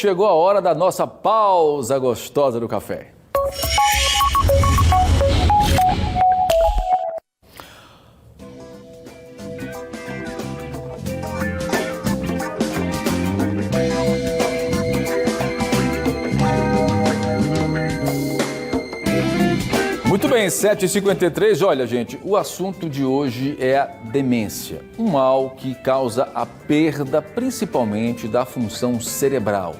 chegou a hora da nossa pausa gostosa do café. Muito bem, 7h53. Olha, gente, o assunto de hoje é a demência, um mal que causa a perda principalmente da função cerebral.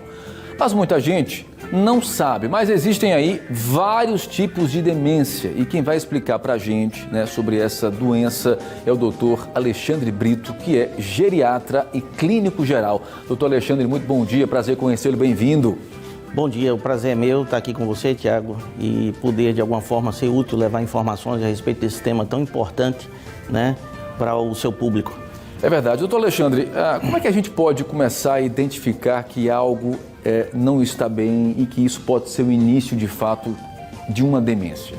Mas muita gente não sabe, mas existem aí vários tipos de demência e quem vai explicar pra gente, sobre essa doença é o doutor Alexandre Brito, que é geriatra e clínico geral. Doutor Alexandre, muito bom dia, prazer conhecê-lo, bem-vindo. Bom dia, o prazer é meu estar aqui com você, Tiago, e poder de alguma forma ser útil, levar informações a respeito desse tema tão importante, para o seu público. É verdade. Doutor Alexandre, como é que a gente pode começar a identificar que algo não está bem e que isso pode ser o início, de fato, de uma demência?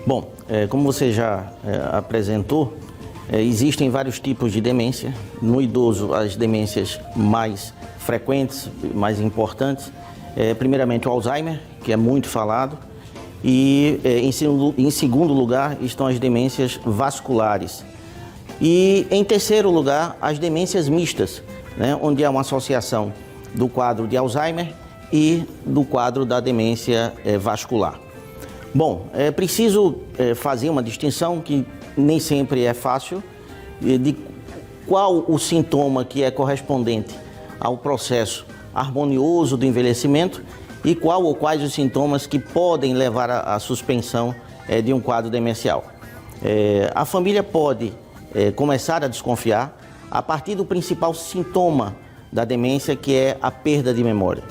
Bom, como você já apresentou, existem vários tipos de demência. No idoso, as demências mais frequentes, mais importantes, primeiramente o Alzheimer, que é muito falado, e em segundo lugar estão as demências vasculares. E em terceiro lugar, as demências mistas, onde há uma associação do quadro de Alzheimer e do quadro da demência vascular. Bom, é preciso fazer uma distinção que nem sempre é fácil, de qual o sintoma que é correspondente ao processo harmonioso do envelhecimento e qual ou quais os sintomas que podem levar à suspensão de um quadro demencial. A família pode começar a desconfiar a partir do principal sintoma da demência, que é a perda de memória.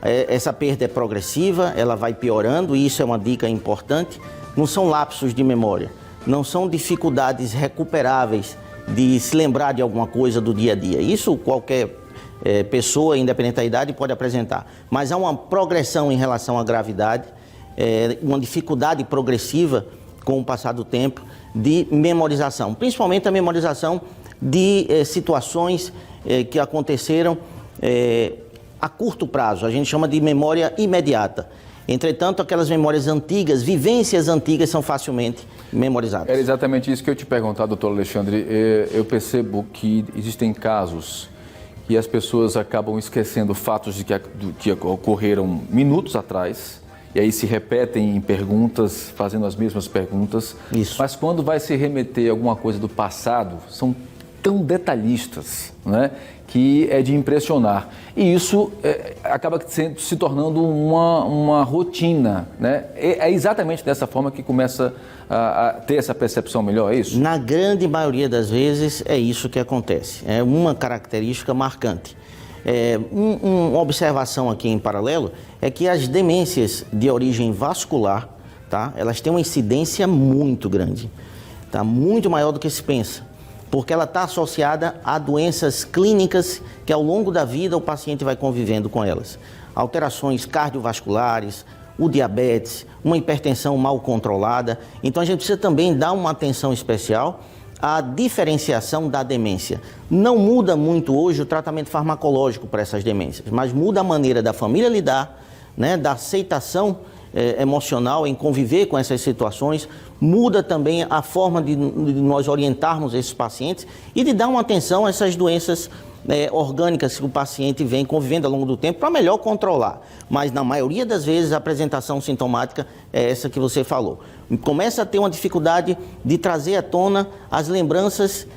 Essa perda é progressiva, ela vai piorando e isso é uma dica importante. Não são lapsos de memória, não são dificuldades recuperáveis de se lembrar de alguma coisa do dia a dia. Isso qualquer pessoa, independente da idade, pode apresentar. Mas há uma progressão em relação à gravidade, uma dificuldade progressiva com o passar do tempo de memorização, principalmente a memorização de situações que aconteceram a curto prazo, a gente chama de memória imediata. Entretanto, aquelas memórias antigas, vivências antigas são facilmente memorizadas. Era exatamente isso que eu te perguntar, doutor Alexandre. Eu percebo que existem casos que as pessoas acabam esquecendo fatos que ocorreram minutos atrás, e aí se repetem em perguntas, fazendo as mesmas perguntas. Isso. Mas quando vai se remeter a alguma coisa do passado, são tão detalhistas, que é de impressionar. E isso acaba se tornando uma rotina, É exatamente dessa forma que começa a ter essa percepção melhor, é isso? Na grande maioria das vezes é isso que acontece. É uma característica marcante. Uma observação aqui em paralelo é que as demências de origem vascular, elas têm uma incidência muito grande, muito maior do que se pensa, porque ela está associada a doenças clínicas que ao longo da vida o paciente vai convivendo com elas. Alterações cardiovasculares, o diabetes, uma hipertensão mal controlada. Então a gente precisa também dar uma atenção especial à diferenciação da demência. Não muda muito hoje o tratamento farmacológico para essas demências, mas muda a maneira da família lidar, da aceitação emocional em conviver com essas situações, muda também a forma de nós orientarmos esses pacientes e de dar uma atenção a essas doenças orgânicas que o paciente vem convivendo ao longo do tempo para melhor controlar. Mas na maioria das vezes a apresentação sintomática é essa que você falou. Começa a ter uma dificuldade de trazer à tona as lembranças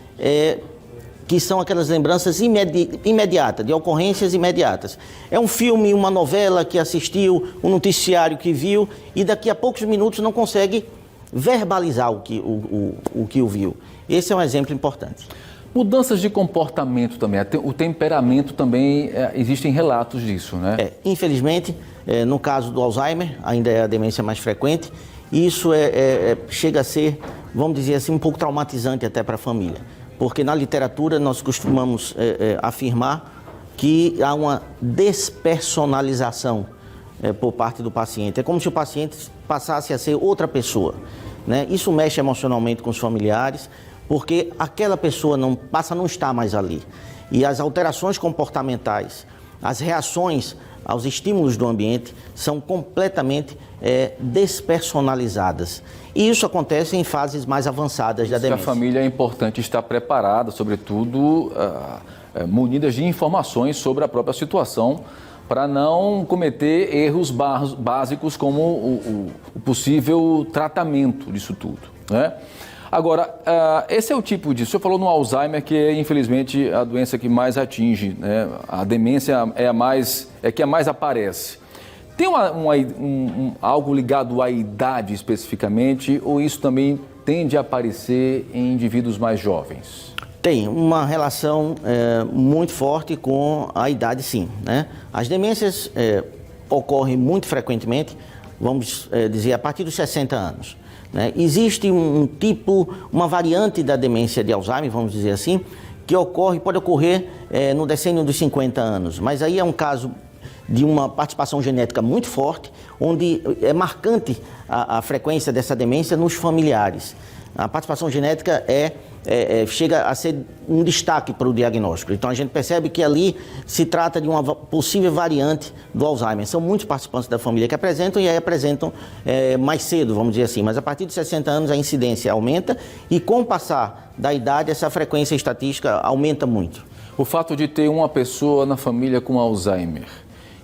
que são aquelas lembranças imediatas, de ocorrências imediatas. É um filme, uma novela que assistiu, um noticiário que viu e daqui a poucos minutos não consegue verbalizar o que viu. Esse é um exemplo importante. Mudanças de comportamento também, o temperamento também, existem relatos disso, Infelizmente, no caso do Alzheimer, ainda é a demência mais frequente, e isso chega a ser, vamos dizer assim, um pouco traumatizante até para a família. Porque na literatura nós costumamos afirmar que há uma despersonalização por parte do paciente. É como se o paciente passasse a ser outra pessoa, Isso mexe emocionalmente com os familiares, porque aquela pessoa passa a não estar mais ali. E as alterações comportamentais, as reações aos estímulos do ambiente são completamente despersonalizadas. E isso acontece em fases mais avançadas da demência. A família é importante estar preparada, sobretudo munidas de informações sobre a própria situação, para não cometer erros básicos como o possível tratamento disso tudo, né? Agora, esse é o tipo de... O senhor falou no Alzheimer, que é, infelizmente, a doença que mais atinge, né? A demência é que mais aparece. Tem algo ligado à idade especificamente, ou isso também tende a aparecer em indivíduos mais jovens? Tem uma relação muito forte com a idade, sim, né? As demências ocorrem muito frequentemente, vamos dizer, a partir dos 60 anos. Né? Existe uma variante da demência de Alzheimer, vamos dizer assim, que pode ocorrer no decênio dos 50 anos, mas aí é um caso de uma participação genética muito forte, onde é marcante a frequência dessa demência nos familiares. A participação genética chega a ser um destaque para o diagnóstico. Então a gente percebe que ali se trata de uma possível variante do Alzheimer. São muitos participantes da família que apresentam e aí apresentam mais cedo, vamos dizer assim. Mas a partir de 60 anos a incidência aumenta e com o passar da idade essa frequência estatística aumenta muito. O fato de ter uma pessoa na família com Alzheimer,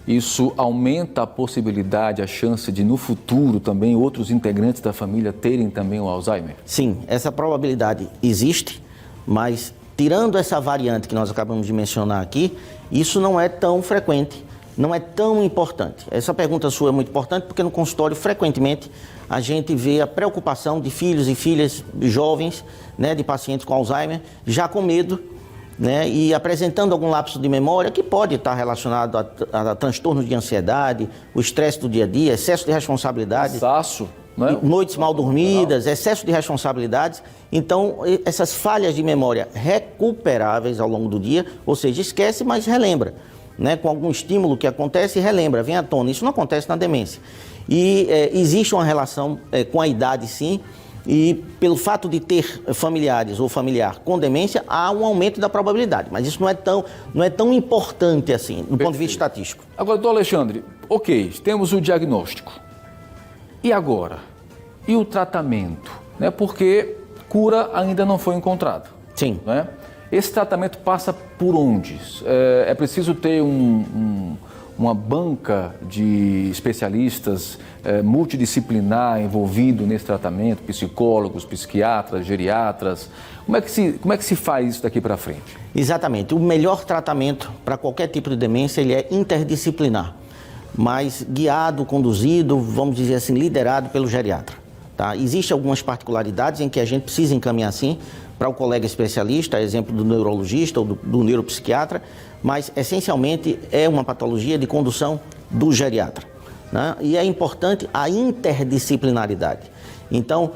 isso aumenta a possibilidade, a chance de no futuro também outros integrantes da família terem também o Alzheimer? Sim, essa probabilidade existe, mas tirando essa variante que nós acabamos de mencionar aqui, isso não é tão frequente, não é tão importante. Essa pergunta sua é muito importante porque no consultório frequentemente a gente vê a preocupação de filhos e filhas jovens, né, de pacientes com Alzheimer, já com medo, né, e apresentando algum lapso de memória que pode estar relacionado a transtornos de ansiedade, o estresse do dia a dia, excesso de responsabilidade, cansaço, né? Noites mal dormidas, excesso de responsabilidades. Então, essas falhas de memória recuperáveis ao longo do dia, ou seja, esquece, mas relembra, né, com algum estímulo que acontece, relembra, vem à tona. Isso não acontece na demência. E existe uma relação com a idade, sim. E pelo fato de ter familiares ou familiar com demência, há um aumento da probabilidade. Mas isso não é tão importante assim, do ponto de vista estatístico. Agora, doutor Alexandre, ok, temos o diagnóstico. E agora? E o tratamento? Né? Porque cura ainda não foi encontrada. Sim. Né? Esse tratamento passa por onde? É preciso ter uma banca de especialistas multidisciplinar envolvido nesse tratamento, psicólogos, psiquiatras, geriatras. Como é que se faz isso daqui para frente? Exatamente. O melhor tratamento para qualquer tipo de demência ele é interdisciplinar, mas guiado, conduzido, vamos dizer assim, liderado pelo geriatra. Tá? Existem algumas particularidades em que a gente precisa encaminhar, sim, para o colega especialista, exemplo do neurologista ou do neuropsiquiatra, mas essencialmente é uma patologia de condução do geriatra, né? E é importante a interdisciplinaridade. Então,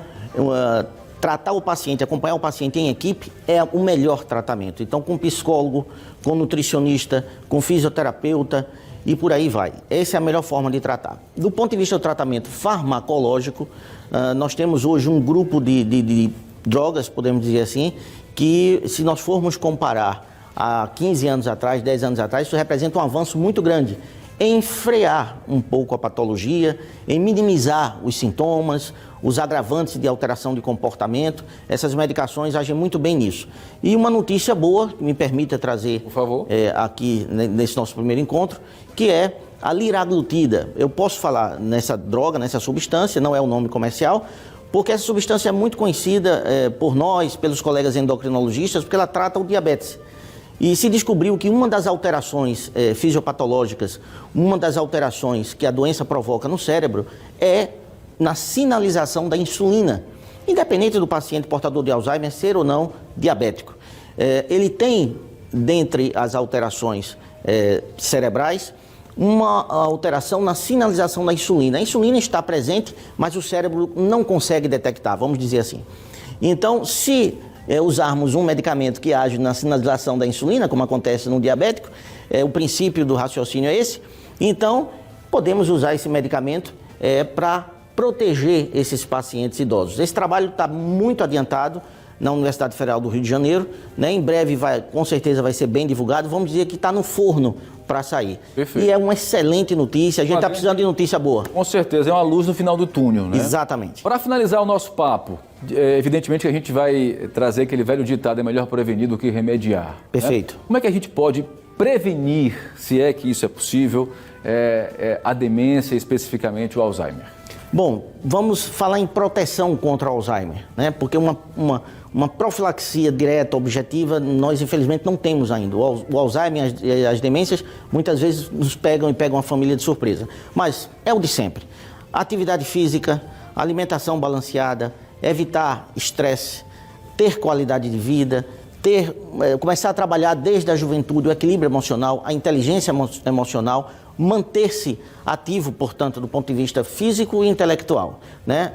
tratar o paciente, acompanhar o paciente em equipe é o melhor tratamento. Então, com psicólogo, com nutricionista, com fisioterapeuta e por aí vai. Essa é a melhor forma de tratar. Do ponto de vista do tratamento farmacológico, nós temos hoje um grupo de drogas, podemos dizer assim, que se nós formos comparar há 15 anos atrás, 10 anos atrás, isso representa um avanço muito grande em frear um pouco a patologia, em minimizar os sintomas, os agravantes de alteração de comportamento. Essas medicações agem muito bem nisso. E uma notícia boa, que me permita trazer, por favor, aqui nesse nosso primeiro encontro, que é a liraglutida. Eu posso falar nessa droga, nessa substância, não é o nome comercial, porque essa substância é muito conhecida por nós, pelos colegas endocrinologistas, porque ela trata o diabetes. E se descobriu que uma das alterações fisiopatológicas, uma das alterações que a doença provoca no cérebro é na sinalização da insulina, independente do paciente portador de Alzheimer ser ou não diabético. Ele tem, dentre as alterações cerebrais, uma alteração na sinalização da insulina. A insulina está presente, mas o cérebro não consegue detectar, vamos dizer assim. Então, se usarmos um medicamento que age na sinalização da insulina, como acontece no diabético, o princípio do raciocínio é esse, então podemos usar esse medicamento para proteger esses pacientes idosos. Esse trabalho está muito adiantado na Universidade Federal do Rio de Janeiro, né? Em breve com certeza vai ser bem divulgado. Vamos dizer que está no forno para sair. Perfeito. E é uma excelente notícia, a gente está precisando de notícia boa. Com certeza, é uma luz no final do túnel, né? Exatamente. Para finalizar o nosso papo, evidentemente que a gente vai trazer aquele velho ditado, é melhor prevenir do que remediar. Perfeito. Né? Como é que a gente pode prevenir, se é que isso é possível, a demência, especificamente o Alzheimer? Bom, vamos falar em proteção contra o Alzheimer, né? Porque uma profilaxia direta, objetiva, nós infelizmente não temos ainda. O Alzheimer e as demências muitas vezes nos pegam a família de surpresa. Mas é o de sempre. Atividade física, alimentação balanceada, evitar estresse, ter qualidade de vida, começar a trabalhar desde a juventude o equilíbrio emocional, a inteligência emocional, manter-se ativo, portanto, do ponto de vista físico e intelectual, né?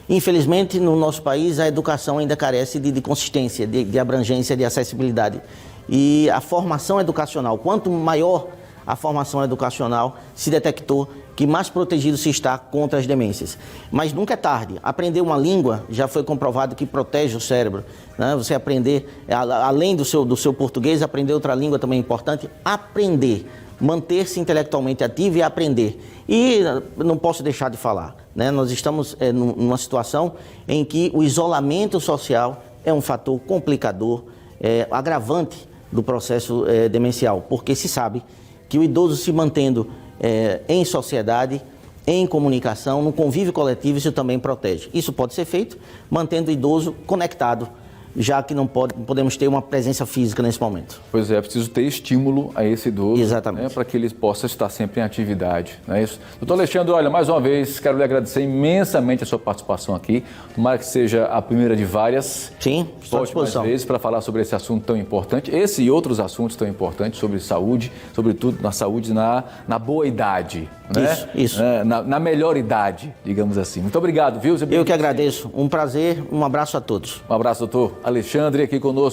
Infelizmente, no nosso país, a educação ainda carece de consistência, de abrangência, de acessibilidade. E a formação educacional, quanto maior a formação educacional, se detectou que mais protegido se está contra as demências. Mas nunca é tarde. Aprender uma língua já foi comprovado que protege o cérebro, né? Você aprender, além do seu português, aprender outra língua também é importante. Aprender, manter-se intelectualmente ativo e aprender. E não posso deixar de falar, né? Nós estamos numa situação em que o isolamento social é um fator complicador, agravante do processo demencial, porque se sabe que o idoso se mantendo em sociedade, em comunicação, no convívio coletivo, isso também protege. Isso pode ser feito mantendo o idoso conectado, já que não podemos ter uma presença física nesse momento. Pois é preciso ter estímulo a esse idoso, exatamente, né, para que ele possa estar sempre em atividade, não é isso? Doutor Alexandre, olha, mais uma vez, quero lhe agradecer imensamente a sua participação aqui. Tomara que seja a primeira de várias. Sim, estou à disposição. Mais vezes para falar sobre esse assunto tão importante, esse e outros assuntos tão importantes sobre saúde, sobretudo na saúde na boa idade, né? Isso. Na melhor idade, digamos assim. Muito obrigado, viu? Eu que agradeço. Um prazer, um abraço a todos. Um abraço, doutor Alexandre, aqui conosco.